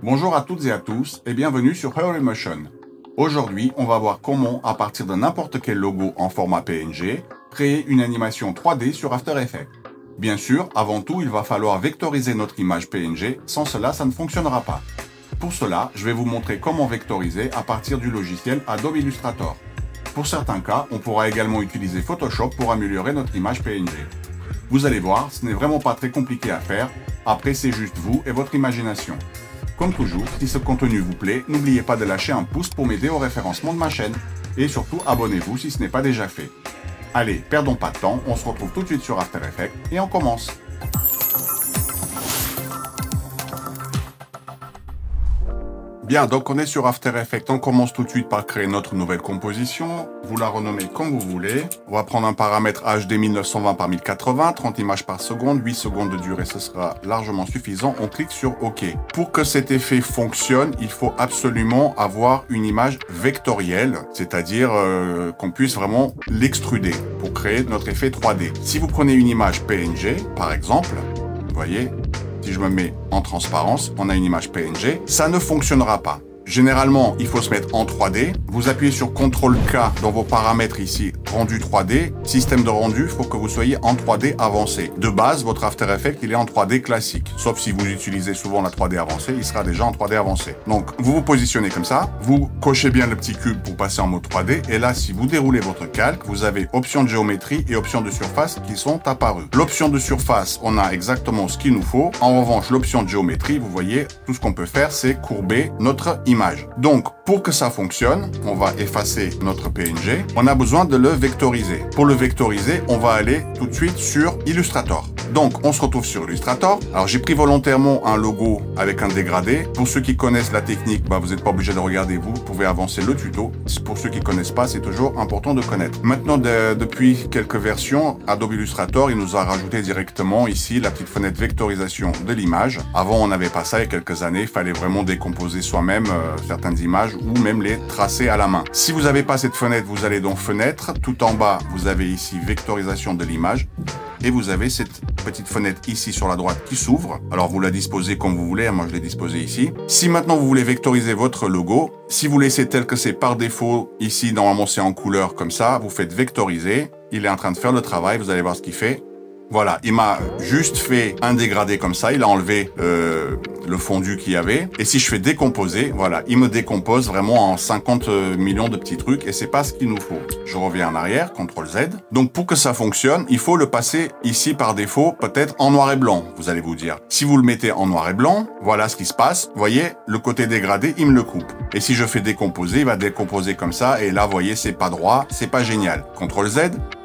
Bonjour à toutes et à tous et bienvenue sur HeroMotion. Aujourd'hui, on va voir comment, à partir de n'importe quel logo en format PNG, créer une animation 3D sur After Effects. Bien sûr, avant tout, il va falloir vectoriser notre image PNG, sans cela, ça ne fonctionnera pas. Pour cela, je vais vous montrer comment vectoriser à partir du logiciel Adobe Illustrator. Pour certains cas, on pourra également utiliser Photoshop pour améliorer notre image PNG. Vous allez voir, ce n'est vraiment pas très compliqué à faire, après c'est juste vous et votre imagination. Comme toujours, si ce contenu vous plaît, n'oubliez pas de lâcher un pouce pour m'aider au référencement de ma chaîne. Et surtout, abonnez-vous si ce n'est pas déjà fait. Allez, perdons pas de temps, on se retrouve tout de suite sur After Effects et on commence. Bien, donc on est sur After Effects, on commence tout de suite par créer notre nouvelle composition. Vous la renommez comme vous voulez. On va prendre un paramètre HD 1920 par 1080, 30 images par seconde, 8 secondes de durée, ce sera largement suffisant. On clique sur OK. Pour que cet effet fonctionne, il faut absolument avoir une image vectorielle, c'est-à-dire qu'on puisse vraiment l'extruder pour créer notre effet 3D. Si vous prenez une image PNG, par exemple, vous voyez, si je me mets en transparence, on a une image PNG, ça ne fonctionnera pas. Généralement, il faut se mettre en 3D. Vous appuyez sur CTRL-K dans vos paramètres ici, rendu 3D. Système de rendu, il faut que vous soyez en 3D avancé. De base, votre After Effects, il est en 3D classique. Sauf si vous utilisez souvent la 3D avancée, il sera déjà en 3D avancé. Donc, vous vous positionnez comme ça. Vous cochez bien le petit cube pour passer en mode 3D. Et là, si vous déroulez votre calque, vous avez option de géométrie et option de surface qui sont apparues. L'option de surface, on a exactement ce qu'il nous faut. En revanche, l'option de géométrie, vous voyez, tout ce qu'on peut faire, c'est courber notre image. Donc, pour que ça fonctionne, on va effacer notre PNG. On a besoin de le vectoriser. Pour le vectoriser, on va aller tout de suite sur Illustrator. Donc, on se retrouve sur Illustrator. Alors, j'ai pris volontairement un logo avec un dégradé. Pour ceux qui connaissent la technique, vous n'êtes pas obligé de regarder, vous pouvez avancer le tuto. Pour ceux qui ne connaissent pas, c'est toujours important de connaître. Maintenant, depuis quelques versions, Adobe Illustrator, il nous a rajouté directement ici la petite fenêtre vectorisation de l'image. Avant, on n'avait pas ça il y a quelques années. Il fallait vraiment décomposer soi-même certaines images ou même les tracer à la main. Si vous n'avez pas cette fenêtre, vous allez dans Fenêtre. Tout en bas, vous avez ici Vectorisation de l'image. Et vous avez cette petite fenêtre ici sur la droite qui s'ouvre. Alors vous la disposez comme vous voulez, moi je l'ai disposée ici. Si maintenant vous voulez vectoriser votre logo, si vous laissez tel que c'est par défaut, ici normalement c'est en couleur comme ça, vous faites vectoriser, il est en train de faire le travail, vous allez voir ce qu'il fait. Voilà, il m'a juste fait un dégradé comme ça, il a enlevé le fondu qu'il y avait. Et si je fais décomposer, voilà, il me décompose vraiment en 50 millions de petits trucs et c'est pas ce qu'il nous faut. Je reviens en arrière, CTRL Z. Donc pour que ça fonctionne, il faut le passer ici par défaut, peut-être en noir et blanc, vous allez vous dire. Si vous le mettez en noir et blanc, voilà ce qui se passe. Vous voyez, le côté dégradé, il me le coupe. Et si je fais décomposer, il va décomposer comme ça. Et là, vous voyez, c'est pas droit, c'est pas génial. CTRL Z.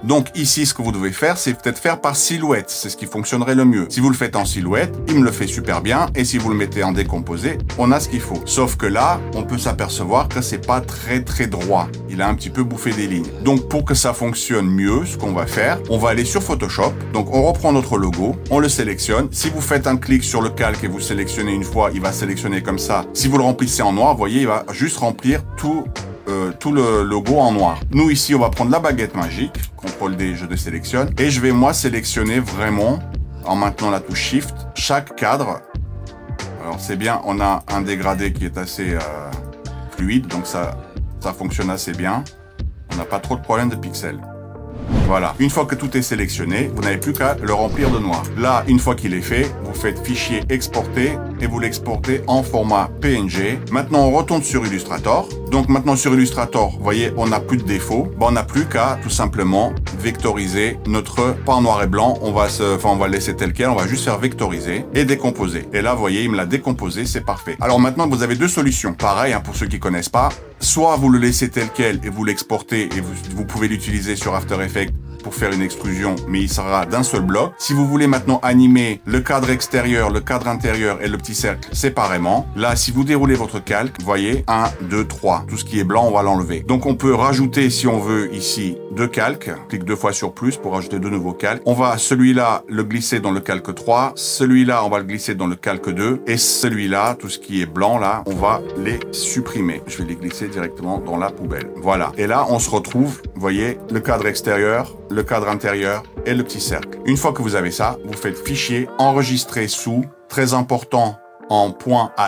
Donc ici, ce que vous devez faire, c'est peut-être faire par silhouette. C'est ce qui fonctionnerait le mieux. Si vous le faites en silhouette, il me le fait super bien. Et si vous le mettez en décomposé, on a ce qu'il faut. Sauf que là, on peut s'apercevoir que c'est pas très droit. Il a un petit peu bouffé des lignes. Donc pour que ça fonctionne mieux, ce qu'on va faire, on va aller sur Photoshop. Donc on reprend notre logo, on le sélectionne. Si vous faites un clic sur le calque et vous sélectionnez une fois, il va sélectionner comme ça. Si vous le remplissez en noir, vous voyez, il va juste remplir tout le logo en noir. Nous ici, on va prendre la baguette magique, CTRL D, je désélectionne, et je vais moi sélectionner vraiment, en maintenant la touche Shift, chaque cadre. Alors c'est bien, on a un dégradé qui est assez fluide, donc ça fonctionne assez bien. On n'a pas trop de problème de pixels. Voilà, une fois que tout est sélectionné, vous n'avez plus qu'à le remplir de noir. Là, une fois qu'il est fait, vous faites fichier exporter et vous l'exportez en format PNG. Maintenant, on retourne sur Illustrator. Donc maintenant sur Illustrator, vous voyez, on n'a plus de défaut. On n'a plus qu'à tout simplement vectoriser notre, pas en noir et blanc, on va le laisser tel quel, on va juste faire vectoriser et décomposer. Et là, vous voyez, il me l'a décomposé, c'est parfait. Alors maintenant, vous avez deux solutions. Pareil, pour ceux qui connaissent pas, soit vous le laissez tel quel et vous l'exportez et vous pouvez l'utiliser sur After Effects pour faire une extrusion, mais il sera d'un seul bloc. Si vous voulez maintenant animer le cadre extérieur, le cadre intérieur et le petit cercle séparément, là, si vous déroulez votre calque, vous voyez, 1, 2, 3. Tout ce qui est blanc, on va l'enlever. Donc, on peut rajouter, si on veut, ici, deux calques. Clique deux fois sur plus pour rajouter deux nouveaux calques. On va, celui-là, le glisser dans le calque 3. Celui-là, on va le glisser dans le calque 2. Et celui-là, tout ce qui est blanc, là, on va les supprimer. Je vais les glisser directement dans la poubelle. Voilà. Et là, on se retrouve, vous voyez, le cadre extérieur, le cadre intérieur et le petit cercle. Une fois que vous avez ça, vous faites fichier, enregistrer sous, très important, en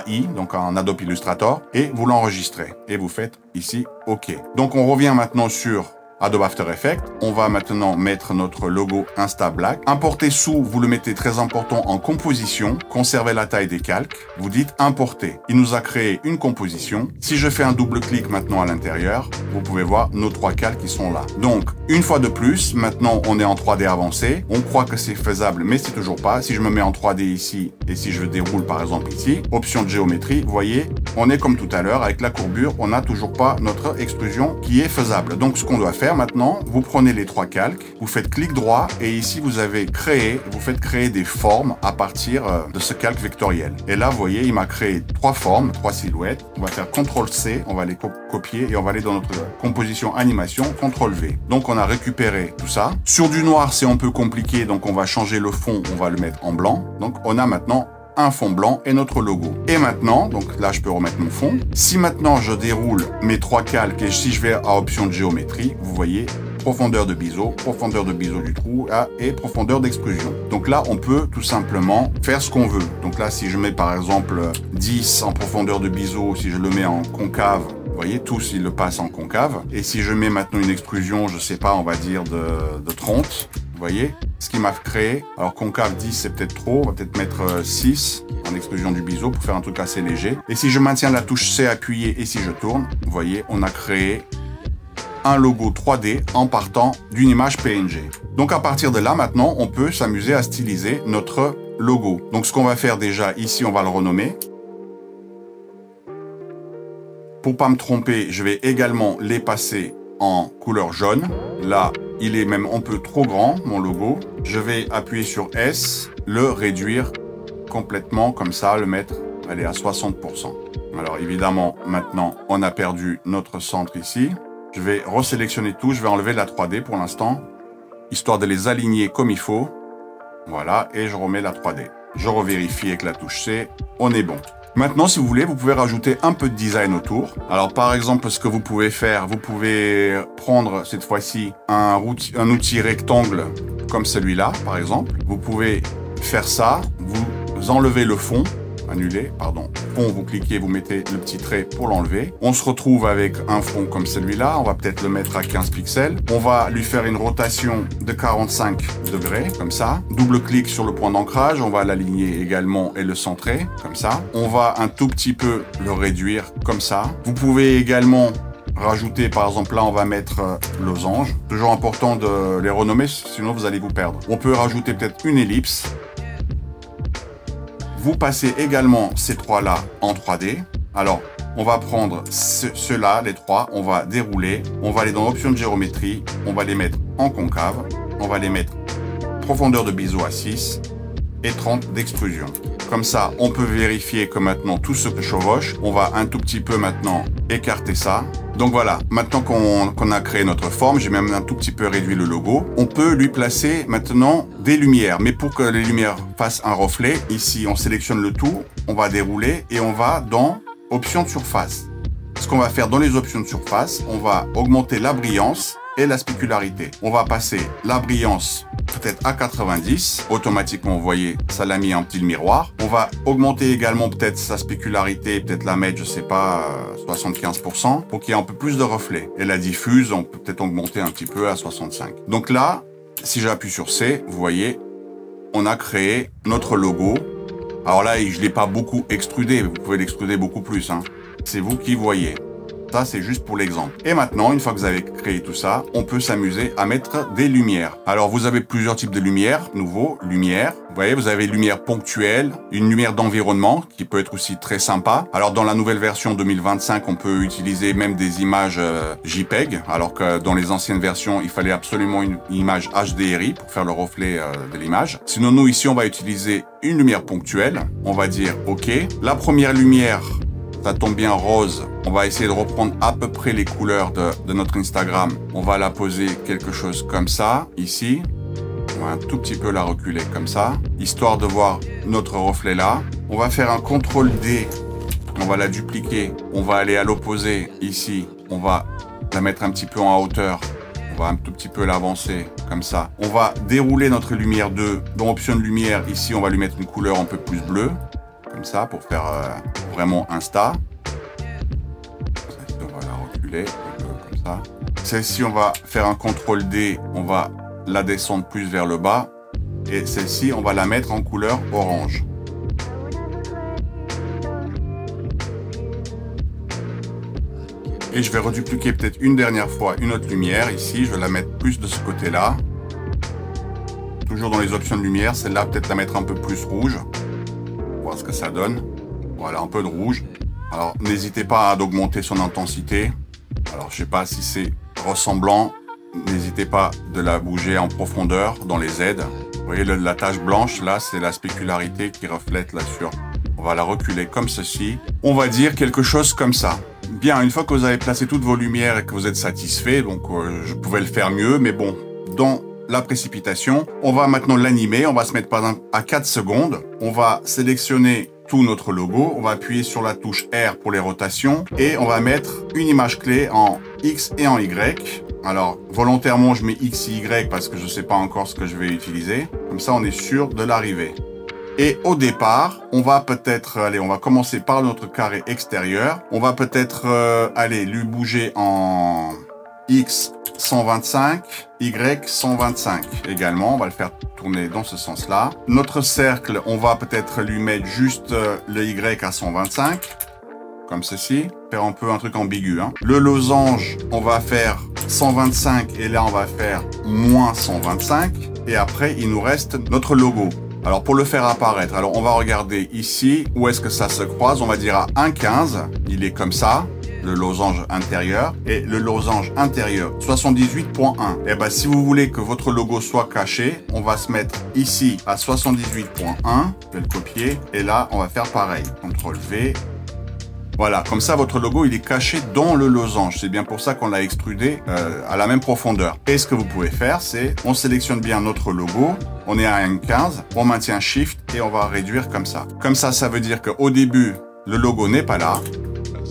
.ai, donc en Adobe Illustrator, et vous l'enregistrez. Et vous faites ici OK. Donc on revient maintenant sur Adobe After Effects. On va maintenant mettre notre logo Insta Black. Importer sous, vous le mettez très important en composition. Conservez la taille des calques. Vous dites importer. Il nous a créé une composition. Si je fais un double clic maintenant à l'intérieur, vous pouvez voir nos 3 calques qui sont là. Donc, une fois de plus, maintenant on est en 3D avancé. On croit que c'est faisable, mais c'est toujours pas. Si je me mets en 3D ici, et si je déroule par exemple ici, option de géométrie, vous voyez, on est comme tout à l'heure, avec la courbure, on n'a toujours pas notre extrusion qui est faisable. Donc, ce qu'on doit faire maintenant, vous prenez les 3 calques, vous faites clic droit et ici vous avez créé, vous faites créer des formes à partir de ce calque vectoriel. Et là, vous voyez, il m'a créé 3 formes, 3 silhouettes. On va faire CTRL-C, on va les copier et on va aller dans notre composition animation, CTRL-V. Donc, on a récupéré tout ça. Sur du noir, c'est un peu compliqué, donc on va changer le fond, on va le mettre en blanc. Donc, on a maintenant un fond blanc et notre logo. Et maintenant, donc là je peux remettre mon fond. Si maintenant je déroule mes 3 calques et si je vais à option de géométrie, vous voyez profondeur de biseau du trou et profondeur d'extrusion. Donc là on peut tout simplement faire ce qu'on veut. Donc là si je mets par exemple 10 en profondeur de biseau, si je le mets en concave, vous voyez, tous ils le passent en concave. Et si je mets maintenant une extrusion, je sais pas, on va dire de 30, vous voyez ce qui m'a créé. Alors concave 10 c'est peut-être trop, on va peut-être mettre 6 en extrusion du biseau pour faire un truc assez léger. Et si je maintiens la touche C appuyée et si je tourne, vous voyez, on a créé un logo 3D en partant d'une image PNG. Donc à partir de là, maintenant, on peut s'amuser à styliser notre logo. Donc ce qu'on va faire déjà, ici on va le renommer. Pour pas me tromper, je vais également les passer en couleur jaune. Là, il est même un peu trop grand, mon logo. Je vais appuyer sur S, le réduire complètement, comme ça, le mettre, allez, à 60%. Alors évidemment, maintenant, on a perdu notre centre ici. Je vais resélectionner tout, je vais enlever la 3D pour l'instant, histoire de les aligner comme il faut. Voilà, et je remets la 3D. Je revérifie avec la touche C, on est bon. Maintenant, si vous voulez, vous pouvez rajouter un peu de design autour. Alors, par exemple, ce que vous pouvez faire, vous pouvez prendre cette fois-ci un outil rectangle comme celui-là, par exemple. Vous pouvez faire ça, vous enlevez le fond, annuler, pardon. Fond, vous cliquez, vous mettez le petit trait pour l'enlever. On se retrouve avec un fond comme celui-là. On va peut-être le mettre à 15 pixels. On va lui faire une rotation de 45 degrés, comme ça. Double-clic sur le point d'ancrage. On va l'aligner également et le centrer, comme ça. On va un tout petit peu le réduire, comme ça. Vous pouvez également rajouter, par exemple, là, on va mettre losange. Toujours important de les renommer, sinon vous allez vous perdre. On peut rajouter peut-être une ellipse. Vous passez également ces 3-là en 3D. Alors, on va prendre ceux-là, les 3, on va dérouler. On va aller dans l'option de géométrie. On va les mettre en concave. On va les mettre profondeur de biseau à 6 et 30 d'extrusion. Comme ça, on peut vérifier que maintenant tout se chevauche. On va un tout petit peu maintenant écarter ça. Donc voilà, maintenant qu'on a créé notre forme, j'ai même un tout petit peu réduit le logo. On peut lui placer maintenant des lumières. Mais pour que les lumières fassent un reflet, ici on sélectionne le tout, on va dérouler et on va dans options de surface. Ce qu'on va faire dans les options de surface, on va augmenter la brillance et la spécularité. On va passer la brillance peut-être à 90. Automatiquement, vous voyez, ça l'a mis un petit miroir. On va augmenter également peut-être sa spécularité, peut-être la mettre, je sais pas, 75% pour qu'il y ait un peu plus de reflets. Et la diffuse, on peut peut-être augmenter un petit peu à 65. Donc là, si j'appuie sur C, vous voyez, on a créé notre logo. Alors là, je l'ai pas beaucoup extrudé. Vous pouvez l'extruder beaucoup plus, hein. C'est vous qui voyez. Ça, c'est juste pour l'exemple. Et maintenant, une fois que vous avez créé tout ça, on peut s'amuser à mettre des lumières. Alors, vous avez plusieurs types de lumières. Nouveau, lumière. Vous voyez, vous avez lumière ponctuelle, une lumière d'environnement qui peut être aussi très sympa. Alors, dans la nouvelle version 2025, on peut utiliser même des images JPEG, alors que dans les anciennes versions, il fallait absolument une image HDRI pour faire le reflet de l'image. Sinon, nous, ici, on va utiliser une lumière ponctuelle. On va dire OK. La première lumière, ça tombe bien rose. On va essayer de reprendre à peu près les couleurs de notre Instagram. On va la poser quelque chose comme ça, ici. On va un tout petit peu la reculer comme ça, histoire de voir notre reflet là. On va faire un CTRL-D. On va la dupliquer. On va aller à l'opposé, ici. On va la mettre un petit peu en hauteur. On va un tout petit peu l'avancer, comme ça. On va dérouler notre lumière 2. Dans option de lumière, ici, on va lui mettre une couleur un peu plus bleue. Comme comme ça, pour faire vraiment Insta. On va la reculer, comme ça. Celle-ci, on va faire un CTRL D, on va la descendre plus vers le bas. Et celle-ci, on va la mettre en couleur orange. Et je vais redupliquer peut-être une dernière fois une autre lumière. Ici, je vais la mettre plus de ce côté-là. Toujours dans les options de lumière. Celle-là, peut-être la mettre un peu plus rouge. Voir ce que ça donne. Voilà, un peu de rouge. Alors, n'hésitez pas à augmenter son intensité. Alors, je sais pas si c'est ressemblant. N'hésitez pas de la bouger en profondeur dans les aides. Vous voyez, la tache blanche, là, c'est la spécularité qui reflète là sur. On va la reculer comme ceci. On va dire quelque chose comme ça. Bien, une fois que vous avez placé toutes vos lumières et que vous êtes satisfait, donc je pouvais le faire mieux, mais bon, dans la précipitation, on va maintenant l'animer. On va se mettre par exemple à 4 secondes. On va sélectionner tout notre logo. On va appuyer sur la touche R pour les rotations et on va mettre une image clé en X et en Y. Alors, volontairement, je mets X et Y parce que je ne sais pas encore ce que je vais utiliser. Comme ça, on est sûr de l'arrivée. Et au départ, on va peut-être, allez, on va commencer par notre carré extérieur. On va peut-être, aller lui bouger en X 125, Y 125 également. On va le faire tourner dans ce sens-là. Notre cercle, on va peut-être lui mettre juste le Y à 125. Comme ceci, faire un peu un truc ambigu. Hein. Le losange, on va faire 125 et là on va faire moins 125. Et après, il nous reste notre logo. Alors pour le faire apparaître, alors on va regarder ici où est-ce que ça se croise. On va dire à 1,15, il est comme ça, le losange intérieur. Et le losange intérieur, 78.1. Et ben si vous voulez que votre logo soit caché, on va se mettre ici à 78.1. Je vais le copier. Et là, on va faire pareil. CTRL V. Voilà, comme ça, votre logo, il est caché dans le losange. C'est bien pour ça qu'on l'a extrudé à la même profondeur. Et ce que vous pouvez faire, c'est, on sélectionne bien notre logo. On est à 1,15, on maintient Shift et on va réduire comme ça. Comme ça, ça veut dire qu'au début, le logo n'est pas là.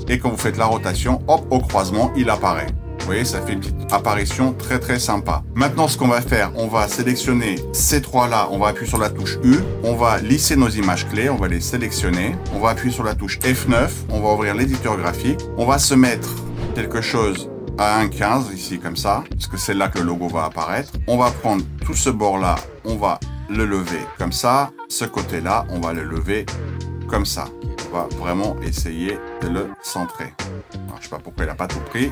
Et quand vous faites la rotation, hop, au croisement, il apparaît. Vous voyez, ça fait une petite apparition très très sympa. Maintenant, ce qu'on va faire, on va sélectionner ces trois-là. On va appuyer sur la touche U. On va lisser nos images clés. On va les sélectionner. On va appuyer sur la touche F9. On va ouvrir l'éditeur graphique. On va se mettre quelque chose à 1,15 ici comme ça, parce que c'est là que le logo va apparaître. On va prendre tout ce bord-là. On va le lever comme ça. Ce côté-là, on va le lever comme ça. On va vraiment essayer de le centrer. Alors, je sais pas pourquoi il n'a pas tout pris.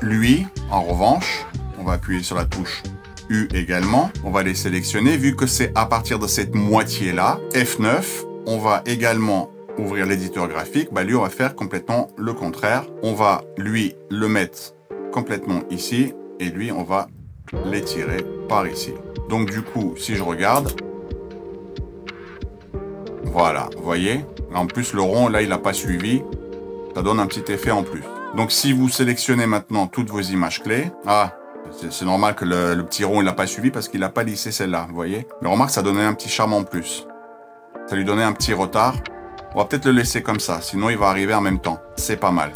Lui, en revanche, on va appuyer sur la touche U également. On va les sélectionner. Vu que c'est à partir de cette moitié-là, F9, on va également ouvrir l'éditeur graphique. Bah, lui, on va faire complètement le contraire. On va, lui, le mettre complètement ici. Et lui, on va l'étirer par ici. Donc, du coup, si je regarde, voilà, vous voyez. En plus, le rond, là, il n'a pas suivi. Ça donne un petit effet en plus. Donc, si vous sélectionnez maintenant toutes vos images clés, c'est normal que le petit rond, il n'a pas suivi parce qu'il n'a pas lissé celle-là, vous voyez. Mais remarque, ça donnait un petit charme en plus. Ça lui donnait un petit retard. On va peut-être le laisser comme ça, sinon il va arriver en même temps. C'est pas mal.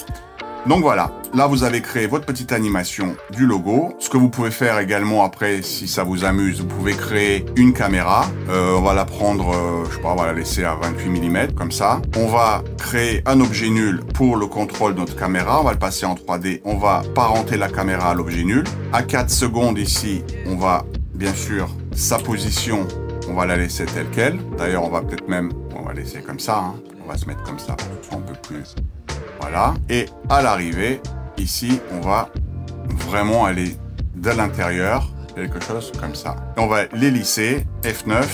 Donc voilà, là vous avez créé votre petite animation du logo. Ce que vous pouvez faire également après, si ça vous amuse, vous pouvez créer une caméra. On va la prendre, je sais pas, on va la laisser à 28 mm, comme ça. On va créer un objet nul pour le contrôle de notre caméra. On va le passer en 3D. On va parenter la caméra à l'objet nul. À 4 secondes ici, on va, bien sûr, sa position, on va la laisser telle qu'elle. D'ailleurs, on va peut-être même, on va laisser comme ça, hein. On va se mettre comme ça, un peu plus. Voilà. Et à l'arrivée, ici, on va vraiment aller de l'intérieur, quelque chose comme ça. Et on va les lisser, F9,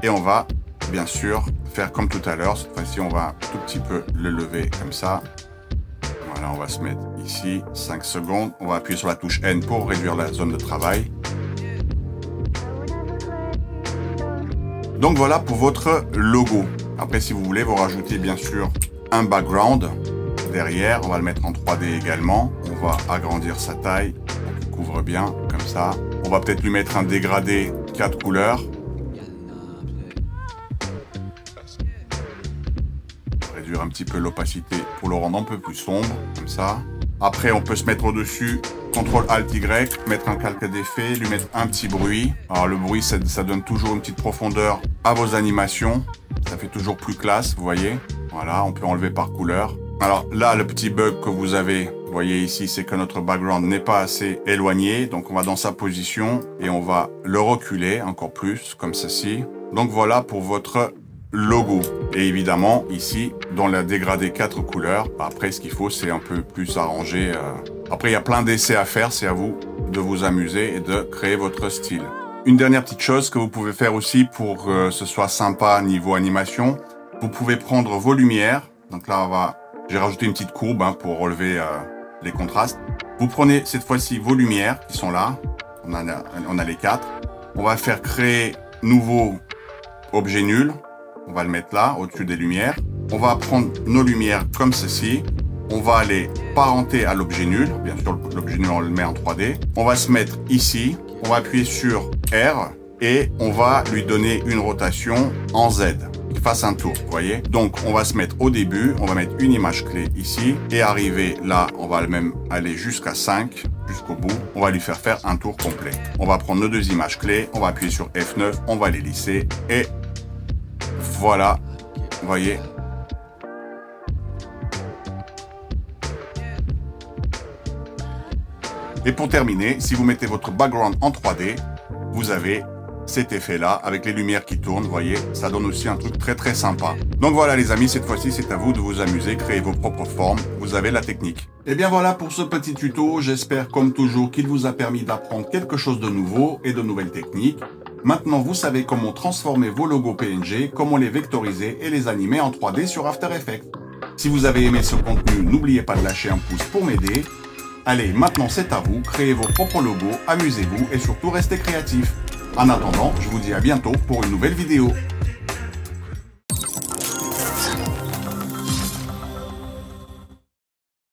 et on va, bien sûr, faire comme tout à l'heure. Cette fois-ci, on va un tout petit peu le lever comme ça. Voilà, on va se mettre ici, 5 secondes. On va appuyer sur la touche N pour réduire la zone de travail. Donc voilà pour votre logo. Après, si vous voulez, vous rajoutez bien sûr un background. Derrière, on va le mettre en 3D également. On va agrandir sa taille pour qu'il couvre bien, comme ça. On va peut-être lui mettre un dégradé 4 couleurs. Réduire un petit peu l'opacité pour le rendre un peu plus sombre, comme ça. Après, on peut se mettre au-dessus, CTRL-ALT-Y, mettre un calque d'effet, lui mettre un petit bruit. Alors le bruit, ça donne toujours une petite profondeur à vos animations. Ça fait toujours plus classe, vous voyez. Voilà, on peut enlever par couleur. Alors là, le petit bug que vous avez, vous voyez ici, c'est que notre background n'est pas assez éloigné. Donc on va dans sa position et on va le reculer encore plus, comme ceci. Donc voilà pour votre logo. Et évidemment, ici, dans la dégradé 4 couleurs, après ce qu'il faut, c'est un peu plus arrangé. Après, il y a plein d'essais à faire, c'est à vous de vous amuser et de créer votre style. Une dernière petite chose que vous pouvez faire aussi pour que ce soit sympa niveau animation, vous pouvez prendre vos lumières. Donc là, j'ai rajouté une petite courbe pour relever les contrastes. Vous prenez cette fois-ci vos lumières qui sont là. On a les 4. On va faire créer nouveau objet nul. On va le mettre là, au-dessus des lumières. On va prendre nos lumières comme ceci. On va les parenter à l'objet nul. Bien sûr, l'objet nul, on le met en 3D. On va se mettre ici. On va appuyer sur R et on va lui donner une rotation en Z. Qu'il fasse un tour, vous voyez. Donc, on va se mettre au début. On va mettre une image clé ici. Et arriver là, on va même aller jusqu'à 5, jusqu'au bout. On va lui faire un tour complet. On va prendre nos 2 images clés. On va appuyer sur F9. On va les lisser. Et voilà, vous voyez. Et pour terminer, si vous mettez votre background en 3D, vous avez cet effet-là avec les lumières qui tournent, vous voyez, ça donne aussi un truc très sympa. Donc voilà les amis, cette fois-ci c'est à vous de vous amuser, créer vos propres formes, vous avez la technique. Et bien voilà pour ce petit tuto, j'espère comme toujours qu'il vous a permis d'apprendre quelque chose de nouveau et de nouvelles techniques. Maintenant vous savez comment transformer vos logos PNG, comment les vectoriser et les animer en 3D sur After Effects. Si vous avez aimé ce contenu, n'oubliez pas de lâcher un pouce pour m'aider. Allez, maintenant c'est à vous, créez vos propres logos, amusez-vous et surtout restez créatifs. En attendant, je vous dis à bientôt pour une nouvelle vidéo.